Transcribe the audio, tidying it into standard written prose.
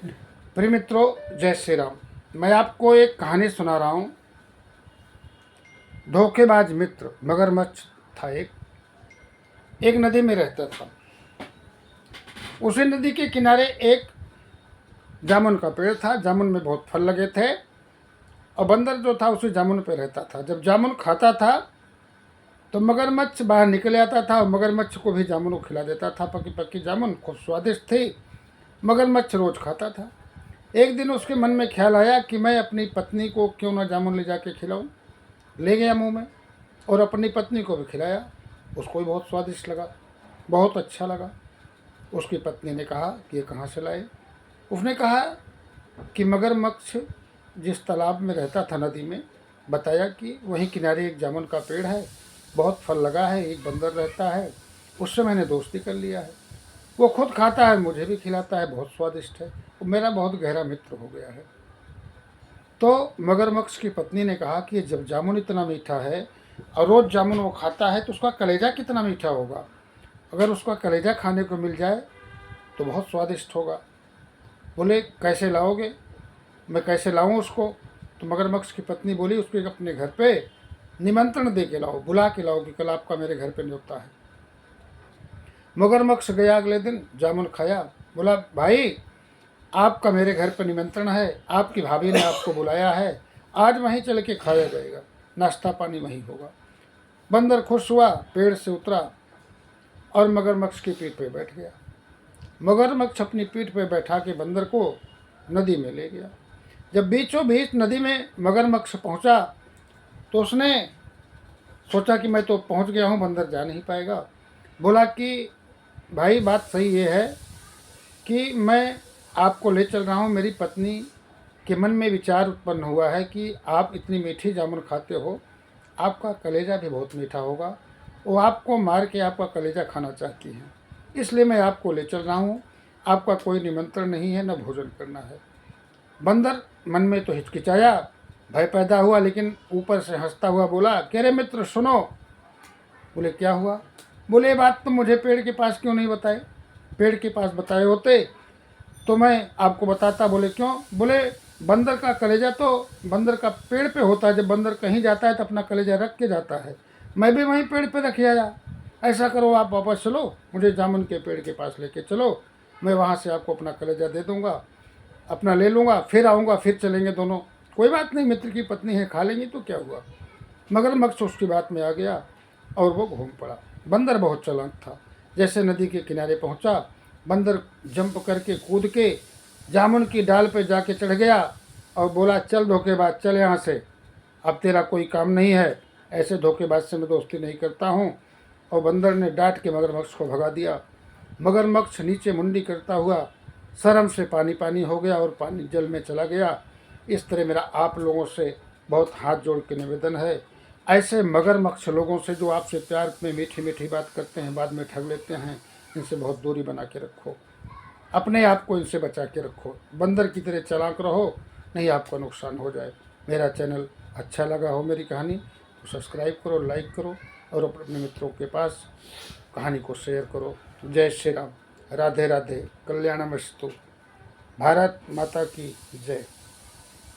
प्रिय मित्रों, जय श्री राम। मैं आपको एक कहानी सुना रहा हूँ। धोखेबाज मित्र मगरमच्छ था। एक नदी में रहता था। उसी नदी के किनारे एक जामुन का पेड़ था। जामुन में बहुत फल लगे थे और बंदर जो था उसी जामुन पे रहता था। जब जामुन खाता था तो मगरमच्छ बाहर निकल आता था और मगरमच्छ को भी जामुन को खिला देता था। पकी पकी जामुन खूब स्वादिष्ट थी। मगरमच्छ रोज खाता था। एक दिन उसके मन में ख्याल आया कि मैं अपनी पत्नी को क्यों ना जामुन ले जाके खिलाऊं। ले गया मुंह में और अपनी पत्नी को भी खिलाया। उसको भी बहुत स्वादिष्ट लगा, बहुत अच्छा लगा। उसकी पत्नी ने कहा कि ये कहाँ से लाए। उसने कहा कि मगरमच्छ जिस तालाब में रहता था, नदी में, बताया कि वहीं किनारे एक जामुन का पेड़ है, बहुत फल लगा है, एक बंदर रहता है, उससे मैंने दोस्ती कर लिया है। वो खुद खाता है, मुझे भी खिलाता है, बहुत स्वादिष्ट है, वो मेरा बहुत गहरा मित्र हो गया है। तो मगरमच्छ की पत्नी ने कहा कि जब जामुन इतना मीठा है और रोज़ जामुन वो खाता है तो उसका कलेजा कितना मीठा होगा। अगर उसका कलेजा खाने को मिल जाए तो बहुत स्वादिष्ट होगा। बोले कैसे लाओगे, मैं कैसे लाऊं उसको। तो मगरमच्छ की पत्नी बोली उसको अपने घर पे निमंत्रण दे के लाओ, बुला के लाओ कि कल आपका मेरे घर पे न्योता है। मगरमच्छ गया, अगले दिन जामुन खाया। बोला भाई, आपका मेरे घर पर निमंत्रण है, आपकी भाभी ने आपको बुलाया है, आज वहीं चल के खाया जाएगा, नाश्ता पानी वहीं होगा। बंदर खुश हुआ, पेड़ से उतरा और मगरमच्छ की पीठ पे बैठ गया। मगरमच्छ अपनी पीठ पे बैठा के बंदर को नदी में ले गया। जब बीचों बीच नदी में मगरमच्छ पहुंचा तो उसने सोचा कि मैं तो पहुंच गया हूं, बंदर जा नहीं पाएगा। बोला कि भाई, बात सही ये है कि मैं आपको ले चल रहा हूँ। मेरी पत्नी के मन में विचार उत्पन्न हुआ है कि आप इतनी मीठी जामुन खाते हो, आपका कलेजा भी बहुत मीठा होगा, वो आपको मार के आपका कलेजा खाना चाहती हैं, इसलिए मैं आपको ले चल रहा हूँ। आपका कोई निमंत्रण नहीं है, न भोजन करना है। बंदर मन में तो हिचकिचाया, भय पैदा हुआ, लेकिन ऊपर से हंसता हुआ बोला कि अरे मित्र सुनो। बोले क्या हुआ। बोले ये बात तो मुझे पेड़ के पास क्यों नहीं बताए, पेड़ के पास बताए होते तो मैं आपको बताता। बोले क्यों। बोले बंदर का कलेजा तो बंदर का पेड़ पे होता है, जब बंदर कहीं जाता है तो अपना कलेजा रख के जाता है, मैं भी वहीं पेड़ पे रख आया। ऐसा करो, आप वापस चलो, मुझे जामुन के पेड़ के पास लेके चलो, मैं वहाँ से आपको अपना कलेजा दे दूँगा, अपना ले लूँगा, फिर आऊँगा, फिर चलेंगे दोनों। कोई बात नहीं, मित्र की पत्नी है, खा लेंगी तो क्या हुआ। मगरमच्छ उसकी बात में आ गया और वो घूम पड़ा। बंदर बहुत चालाक था। जैसे नदी के किनारे पहुंचा, बंदर जंप करके कूद के जामुन की डाल पे जाके चढ़ गया और बोला चल धोखेबाज, चल यहाँ से, अब तेरा कोई काम नहीं है, ऐसे धोखेबाज से मैं दोस्ती नहीं करता हूँ। और बंदर ने डांट के मगरमच्छ को भगा दिया। मगरमच्छ नीचे मुंडी करता हुआ शर्म से पानी पानी हो गया और पानी जल में चला गया। इस तरह मेरा आप लोगों से बहुत हाथ जोड़ के निवेदन है, ऐसे मगरमच्छ लोगों से जो आपसे प्यार में मीठी मीठी बात करते हैं, बाद में ठग लेते हैं, इनसे बहुत दूरी बना के रखो। अपने आप को इनसे बचा के रखो। बंदर की तरह चालाक रहो, नहीं आपका नुकसान हो जाए। मेरा चैनल अच्छा लगा हो, मेरी कहानी, तो सब्सक्राइब करो, लाइक करो और अपने मित्रों के पास कहानी को शेयर करो। जय श्री राम, राधे राधे, कल्याणमस्तु, भारत माता की जय।